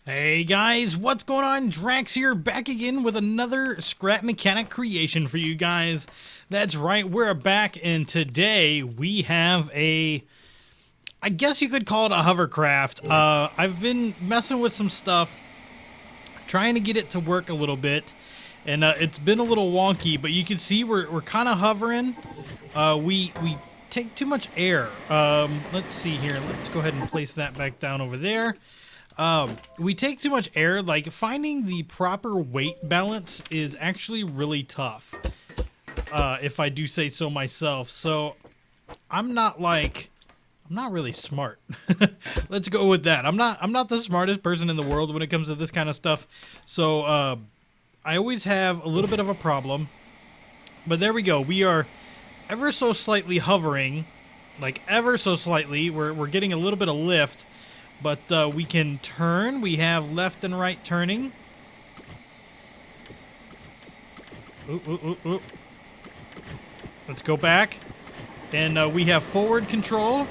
Hey guys, what's going on? Drax here, back again with another scrap mechanic creation for you guys. That's right, we're back, and today we have I guess you could call it a hovercraft. I've been messing with some stuff, trying to get it to work a little bit, and it's been a little wonky, but you can see we're kind of hovering. We take too much air. Let's see here, let's go ahead and place that back down over there. We take too much air. Like, finding the proper weight balance is actually really tough, if I do say so myself. So I'm not really smart. Let's go with that. I'm not the smartest person in the world when it comes to this kind of stuff. So I always have a little bit of a problem. But there we go. We are ever so slightly hovering, like ever so slightly. We're getting a little bit of lift. But we can turn. We have left and right turning. Ooh, ooh, ooh, ooh. Let's go back. And we have forward control.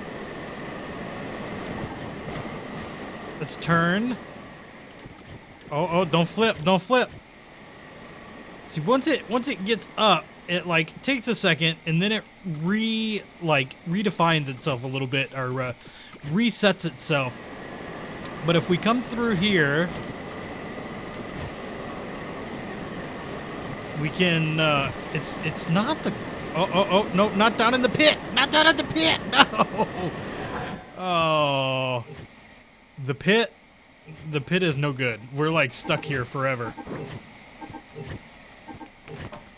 Let's turn. Oh, don't flip. Don't flip. See, once it gets up, it like takes a second, and then it redefines itself a little bit, or resets itself. But if we come through here, we can, it's not the, oh, no, not down in the pit. Not down in the pit, no. Oh, the pit is no good. We're like stuck here forever. All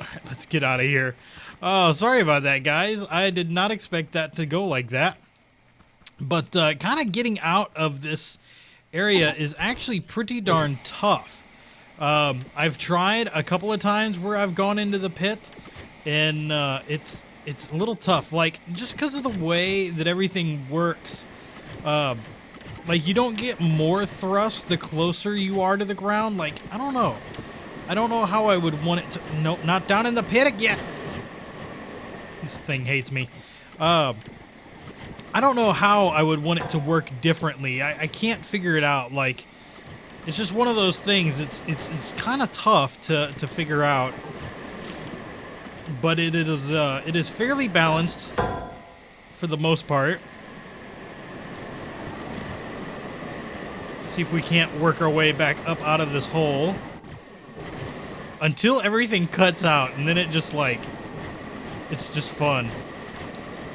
right, let's get out of here. Oh, sorry about that, guys. I did not expect that to go like that. But kind of getting out of this area is actually pretty darn tough. I've tried a couple of times where I've gone into the pit, and it's a little tough. Like, just because of the way that everything works, like, you don't get more thrust the closer you are to the ground. Like, I don't know how I would want it to. Nope, not down in the pit again. This thing hates me. I don't know how I would want it to work differently. I can't figure it out. Like, it's just one of those things. It's kind of tough to figure out. But it is fairly balanced for the most part. See if we can't work our way back up out of this hole until everything cuts out, and then it's just fun.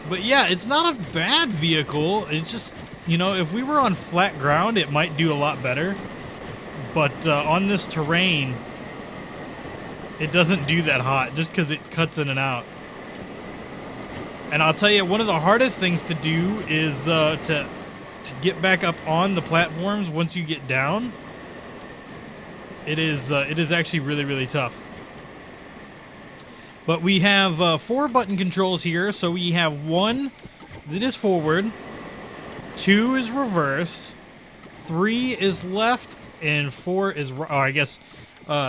But yeah, it's not a bad vehicle. It's just, if we were on flat ground, it might do a lot better. But on this terrain, it doesn't do that hot just because it cuts in and out. And I'll tell you, one of the hardest things to do is to get back up on the platforms once you get down. It is actually really, really tough. But we have 4 button controls here. So we have 1 that is forward, 2 is reverse, 3 is left, and 4 is right. Oh, I guess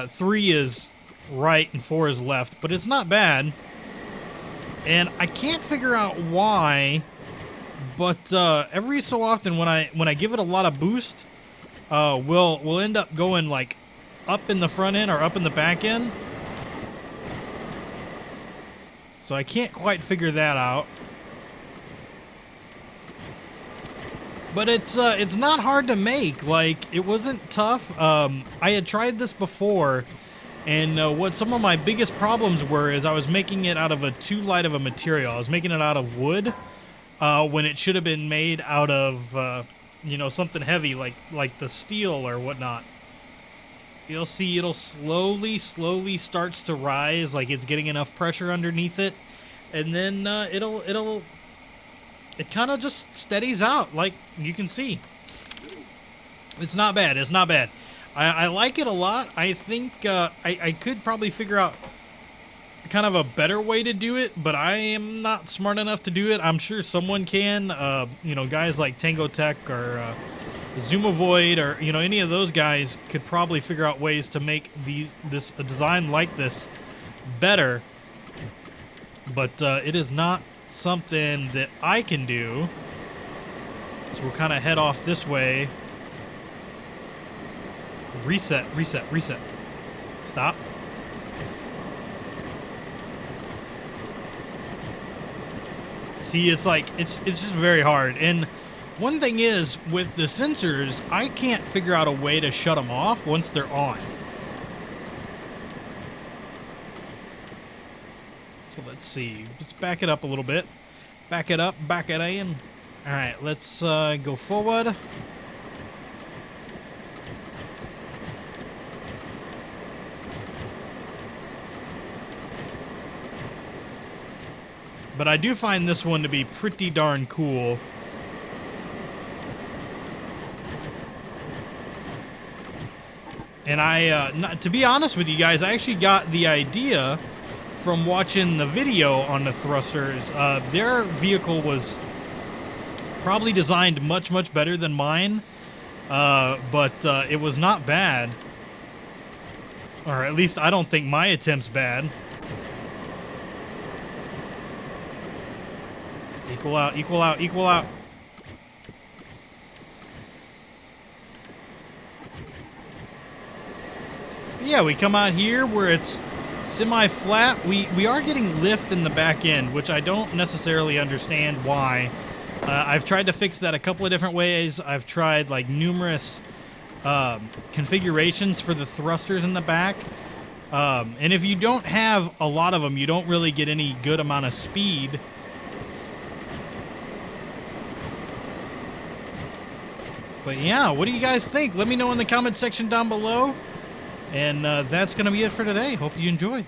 3 is right and 4 is left. But it's not bad. And I can't figure out why, but every so often when I give it a lot of boost, we'll end up going like up in the front end or up in the back end. So I can't quite figure that out. But it's not hard to make. Like, it wasn't tough. I had tried this before, and what some of my biggest problems were is I was making it out of a too light of a material. I was making it out of wood when it should have been made out of something heavy like the steel or whatnot. You'll see it'll slowly starts to rise, like it's getting enough pressure underneath it, and then it kind of just steadies out, like you can see. It's not bad. It's not bad. I like it a lot. I think I could probably figure out kind of a better way to do it, but I am not smart enough to do it. I'm sure someone can. Guys like Tango Tech or Zoomavoid or any of those guys could probably figure out ways to make a design like this better, but it is not something that I can do. So we'll kind of head off this way. Reset, reset, reset. Stop. See, it's like, it's just very hard. And one thing is, with the sensors, I can't figure out a way to shut them off once they're on. So let's see. Let's back it up a little bit. Back it up, back it in. All right, let's go forward. But I do find this one to be pretty darn cool. And to be honest with you guys, I actually got the idea from watching the video on the thrusters. Their vehicle was probably designed much, much better than mine. But it was not bad. Or at least I don't think my attempt's bad. Equal out, equal out, equal out. Yeah, we come out here where it's semi-flat. We are getting lift in the back end, which I don't necessarily understand why. I've tried to fix that a couple of different ways. I've tried like numerous configurations for the thrusters in the back. And if you don't have a lot of them, you don't really get any good amount of speed. But yeah, what do you guys think? Let me know in the comment section down below. And that's going to be it for today. Hope you enjoyed.